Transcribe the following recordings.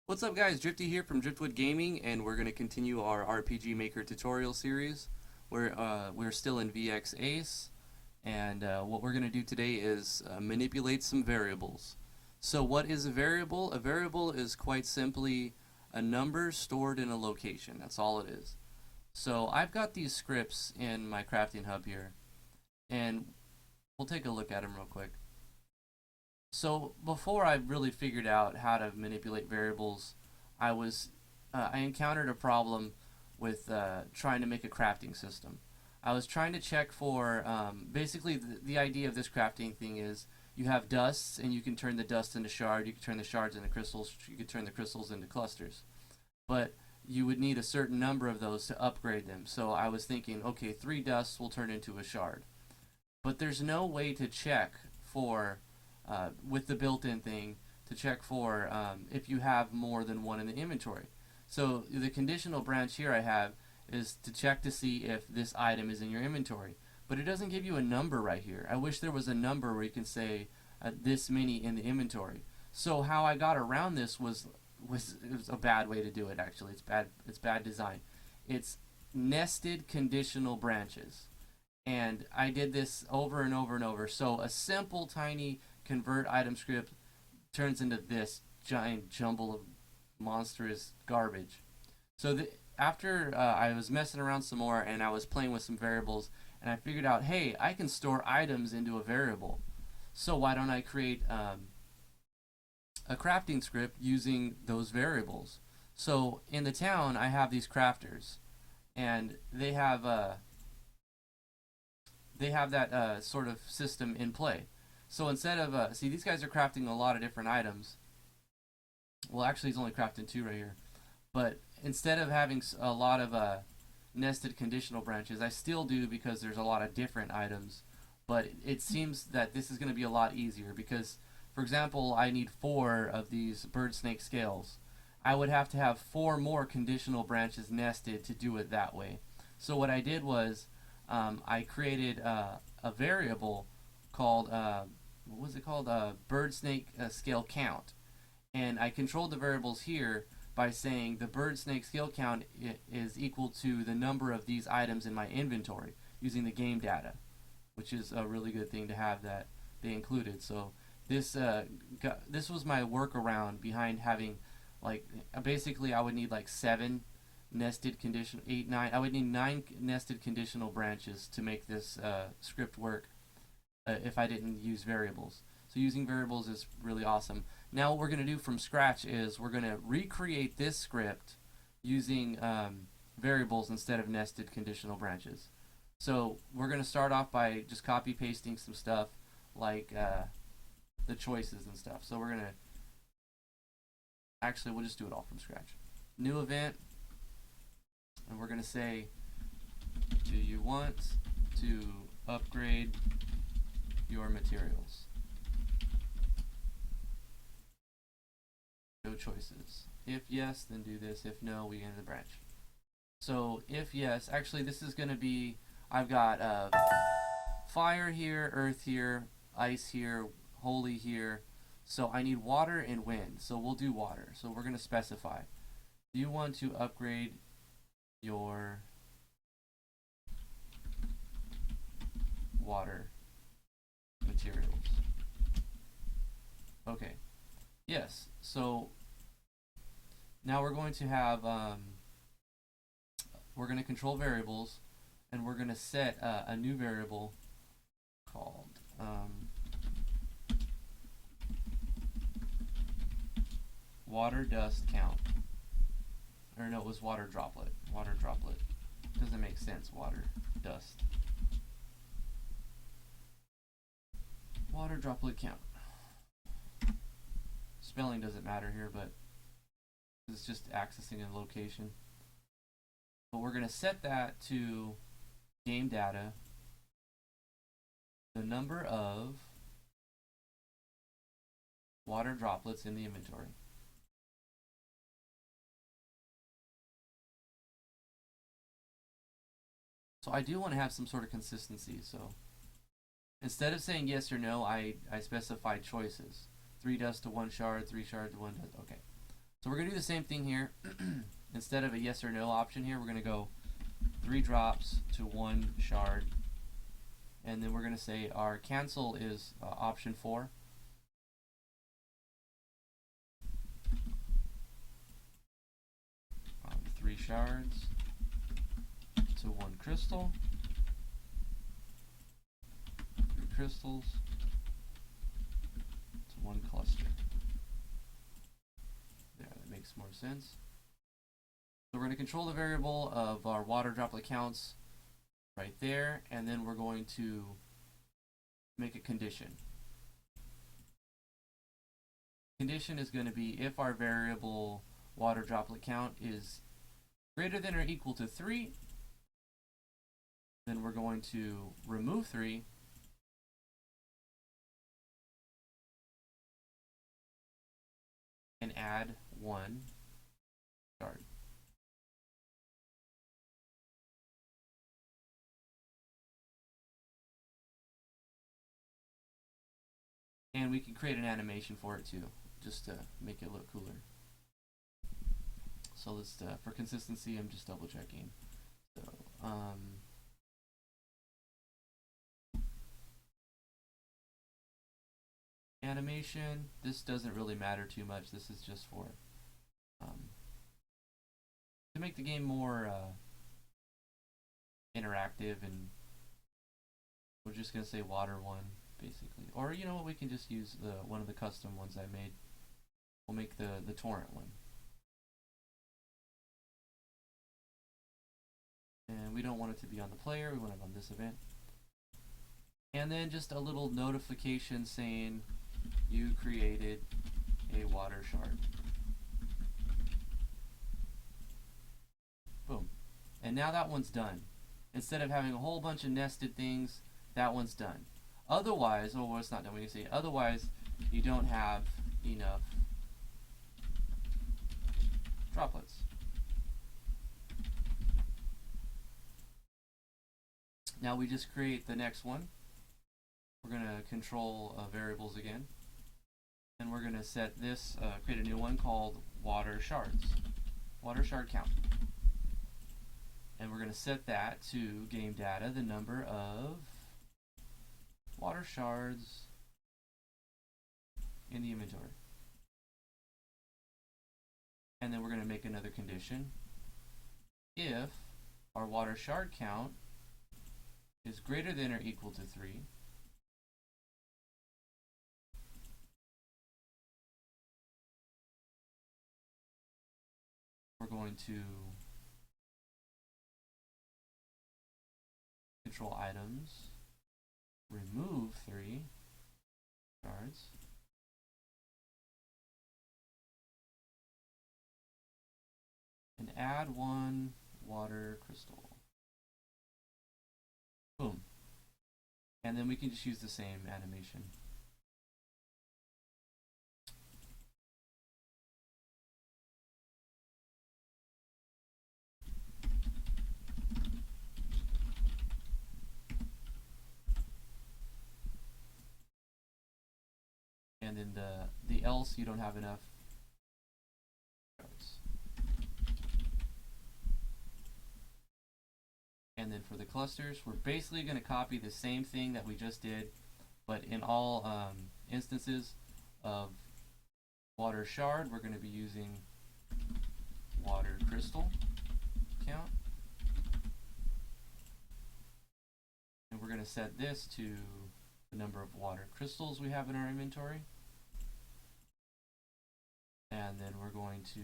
What's up guys, Drifty here from Driftwood Gaming, and we're going to continue our RPG Maker tutorial series. We're still in VX Ace, and what we're going to do today is manipulate some variables. So what is a variable? A variable is quite simply a number stored in a location. That's all it is. So I've got these scripts in my crafting hub here, and we'll take a look at them real quick. So before I really figured out how to manipulate variables, I encountered a problem with trying to make a crafting system. I was trying to check for basically the idea of this crafting thing is you have dusts and you can turn the dust into shards, you can turn the shards into crystals, you can turn the crystals into clusters. But you would need a certain number of those to upgrade them. So I was thinking, okay, 3 dusts will turn into a shard. But there's no way to check for with the built-in thing to check for if you have more than one in the inventory. So the conditional branch here I have is to check to see if this item is in your inventory. But it doesn't give you a number right here. I wish there was a number where you can say this many in the inventory. So how I got around this was a bad way to do it. Actually, it's bad design. It's nested conditional branches, and I did this over and over and over. So a simple tiny convert item script turns into this giant jumble of monstrous garbage. So after I was messing around some more and I was playing with some variables, and I figured out, hey, I can store items into a variable. So why don't I create a crafting script using those variables? So in the town, I have these crafters, and they have that sort of system in play. So instead of, see, these guys are crafting a lot of different items. Well, actually, he's only crafting 2 right here. But instead of having a lot of nested conditional branches, I still do because there's a lot of different items. But it seems that this is going to be a lot easier because, for example, I need 4 of these bird snake scales. I would have to have 4 more conditional branches nested to do it that way. So what I did was I created a variable called what was it called? Bird snake scale count, and I controlled the variables here by saying the bird snake scale count is equal to the number of these items in my inventory using the game data, which is a really good thing to have that they included. So this was my workaround behind having basically I would need 7 nested condition 8 9 I would need 9 nested conditional branches to make this script work if I didn't use variables. So using variables is really awesome. Now what we're going to do from scratch is we're going to recreate this script using variables instead of nested conditional branches. So we're going to start off by just copy pasting some stuff like the choices and stuff. So we're going to we'll just do it all from scratch. New event, and we're going to say, do you want to upgrade your materials? Show choices. If yes, then do this. If no, we end the branch. So if yes, actually this is going to be, I've got fire here, earth here, ice here, holy here. So I need water and wind. So we'll do water. So we're going to specify. Do you want to upgrade your water materials? Okay. Yes. So now we're going to have we're going to control variables, and we're going to set a new variable called water dust count. Or no, it was water droplet. Water droplet. Doesn't make sense. Water dust. Water droplet count. Spelling doesn't matter here, but it's just accessing a location. But we're going to set that to game data, the number of water droplets in the inventory. So I do want to have some sort of consistency. So instead of saying yes or no, I specified choices. 3 dust to 1 shard, 3 shard to 1 dust. Okay. So we're going to do the same thing here. Instead of a yes or no option here, we're going to go 3 drops to 1 shard. And then we're going to say our cancel is option 4. 3 shards to 1 crystal. 3 crystals to 1 cluster. There, that makes more sense. So we're going to control the variable of our water droplet counts right there, and then we're going to make a condition. Condition is going to be if our variable water droplet count is greater than or equal to 3, then we're going to remove 3 and add 1 shard. And we can create an animation for it too, just to make it look cooler. So let's, for consistency, I'm just double checking. So, animation, this doesn't really matter too much. This is just for, to make the game more interactive, and we're just going to say water 1. Basically, or you know what, we can just use one of the custom ones I made. We'll make the torrent one, and we don't want it to be on the player, we want it on this event. And then just a little notification saying you created a water shard. Boom. And now that one's done. Instead of having a whole bunch of nested things, that one's done. Otherwise, oh, well, it's not done. We can say otherwise you don't have enough droplets. Now we just create the next one. We're going to control variables again, and we're going to set this, create a new one called water shards, water shard count. And we're going to set that to game data, the number of water shards in the inventory. And then we're going to make another condition. If our water shard count is greater than or equal to 3, we're going to control items, remove 3 shards, and add 1 water crystal. Boom. And then we can just use the same animation. And then the else, you don't have enough shards. And then for the clusters, we're basically going to copy the same thing that we just did, but in all instances of water shard, we're going to be using water crystal count. And we're going to set this to the number of water crystals we have in our inventory. And then we're going to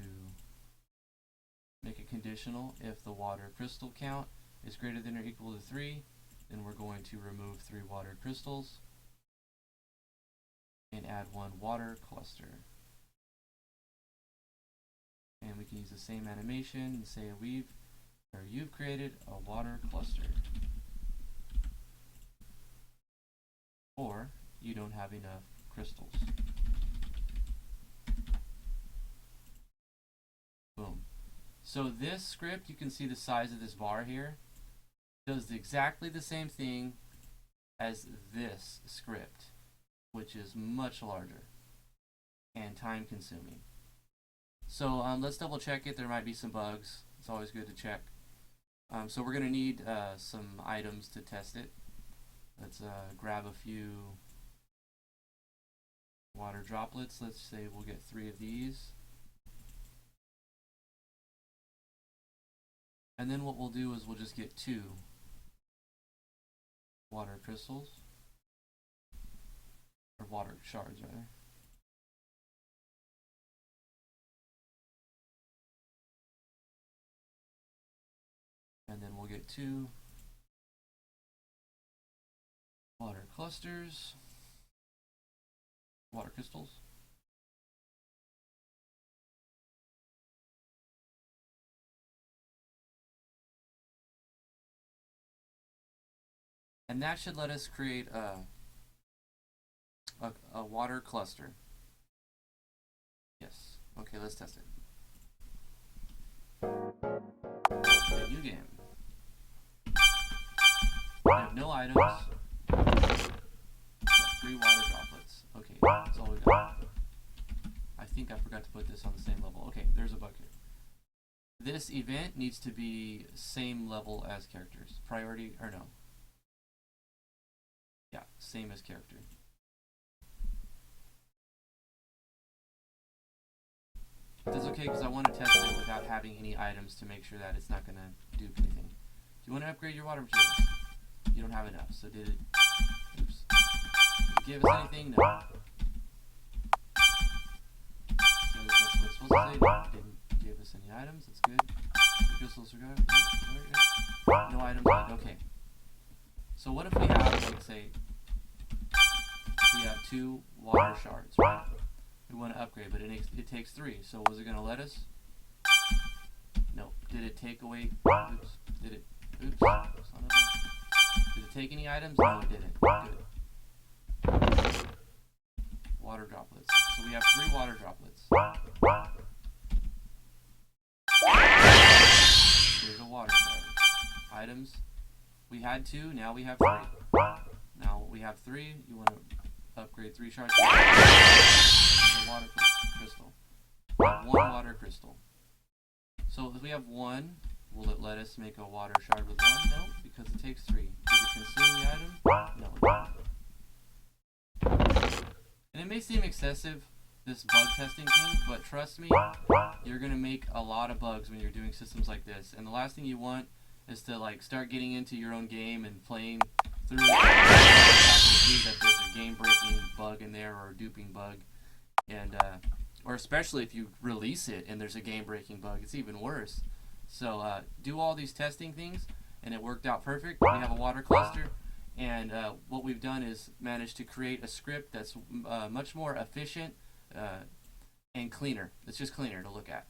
make it conditional. If the water crystal count is greater than or equal to 3, then we're going to remove 3 water crystals and add 1 water cluster. And we can use the same animation and say you've created a water cluster. Or you don't have enough crystals. Boom. So this script, you can see the size of this bar here, does exactly the same thing as this script, which is much larger and time consuming. So let's double check it. There might be some bugs. It's always good to check. So we're going to need some items to test it. Let's grab a few water droplets. Let's say we'll get 3 of these. And then what we'll do is we'll just get 2 water crystals. Or water shards, rather. And then we'll get 2 water clusters, water crystals. And that should let us create a water cluster. Yes. Okay, let's test it. A new game. We have no items. We have 3 water droplets. Okay, that's all we got. I think I forgot to put this on the same level. Okay, there's a bug here. This event needs to be same level as characters. Priority, or no. Yeah, same as character. That's okay because I want to test it without having any items to make sure that it's not going to dupe anything. Do you want to upgrade your water materials? You don't have enough, so did it... Oops. Did it give us anything? No. So that's what it's supposed to say. Didn't give us any items. That's good. Crystals are good. No items. Okay. So what if we have, like, say, we have 2 water shards, right? We want to upgrade, but it takes 3. So was it going to let us? No. Did it take away? Oops. Did it? Oops. Son of a... Did it take any items? No, it didn't. Good. Water droplets. So we have 3 water droplets. Here's a water shard. Items. We had 2, now we have 3. Now we have 3. You want to upgrade 3 shards. The water crystal. We have 1 water crystal. So if we have 1, will it let us make a water shard with 1? No, because it takes 3. Did it consume the item? No, it didn't. And it may seem excessive, this bug testing thing, but trust me, you're going to make a lot of bugs when you're doing systems like this. And the last thing you want is to like start getting into your own game and playing through it that there's a game-breaking bug in there or a duping bug. And or especially if you release it and there's a game-breaking bug, it's even worse. So do all these testing things, and it worked out perfect. We have a water cluster, and what we've done is managed to create a script that's much more efficient and cleaner. It's just cleaner to look at.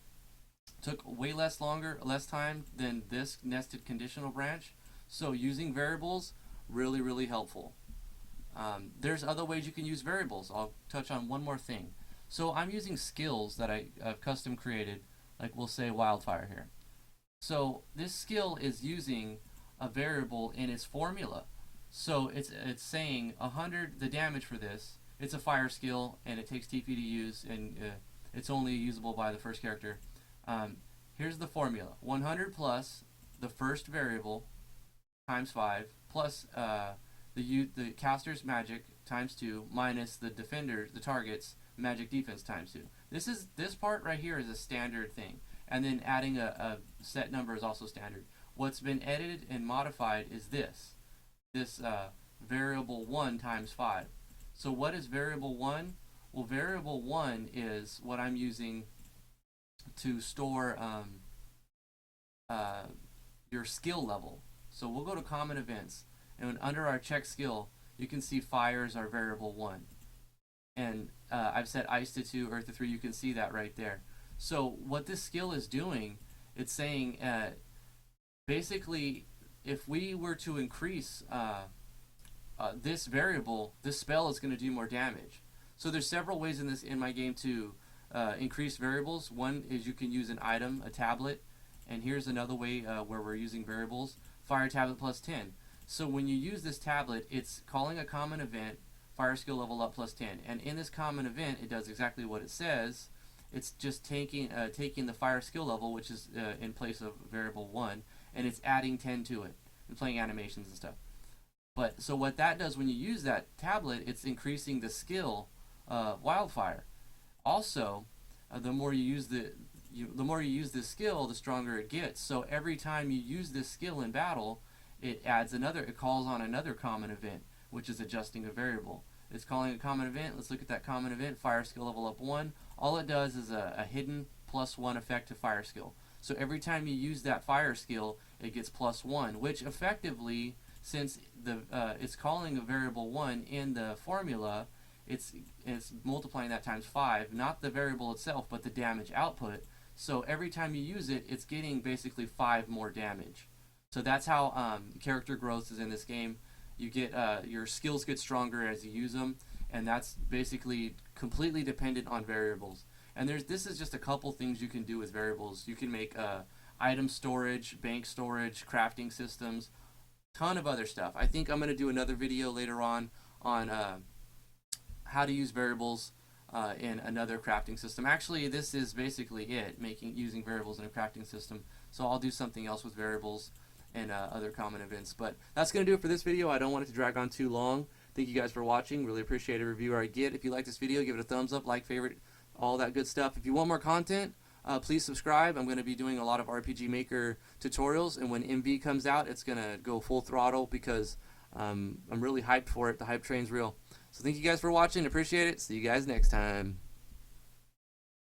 Took way less time than this nested conditional branch. So using variables, really helpful. There's other ways you can use variables. I'll touch on one more thing. So I'm using skills that I've custom created, like we'll say wildfire here. So this skill is using a variable in its formula. So it's saying 100, the damage for this, it's a fire skill and it takes TP to use, and it's only usable by the first character. Here's the formula: 100 plus the first variable times 5 plus the caster's magic times 2 minus the target's magic defense times 2. This part right here is a standard thing, and then adding a set number is also standard. What's been edited and modified is this variable 1 times 5. So what is variable 1? Well, variable 1 is what I'm using to store your skill level. So we'll go to common events, and under our check skill, you can see fires are variable 1. And I've set ice to 2, earth to 3. You can see that right there. So what this skill is doing, it's saying basically if we were to increase this variable, this spell is going to do more damage. So there's several ways in my game to increase variables. One is you can use an item, a tablet, and here's another way where we're using variables. Fire tablet plus 10. So when you use this tablet, it's calling a common event, fire skill level up plus 10. And in this common event, it does exactly what it says. It's just taking the fire skill level, which is in place of variable 1, and it's adding 10 to it and playing animations and stuff. But so what that does when you use that tablet, it's increasing the skill wildfire. Also, the more you use this skill, the stronger it gets. So every time you use this skill in battle, it calls on another common event, which is adjusting a variable. It's calling a common event. Let's look at that common event. Fire skill level up 1. All it does is a hidden +1 effect to fire skill. So every time you use that fire skill, it gets +1, which effectively, since it's calling a variable 1 in the formula, it's multiplying that times 5, not the variable itself, but the damage output. So every time you use it, it's getting basically 5 more damage. So that's how character growth is in this game. You get your skills get stronger as you use them, and that's basically completely dependent on variables. And this is just a couple things you can do with variables. You can make item storage, bank storage, crafting systems, ton of other stuff. I think I'm going to do another video later on how to use variables in another crafting system. Actually, this is basically it, using variables in a crafting system. So I'll do something else with variables and other common events. But that's going to do it for this video. I don't want it to drag on too long. Thank you guys for watching. Really appreciate every viewer I get. If you like this video, give it a thumbs up, like, favorite, all that good stuff. If you want more content, please subscribe. I'm going to be doing a lot of RPG Maker tutorials, and when MV comes out, it's going to go full throttle because I'm really hyped for it. The hype train's real. So thank you guys for watching. Appreciate it. See you guys next time.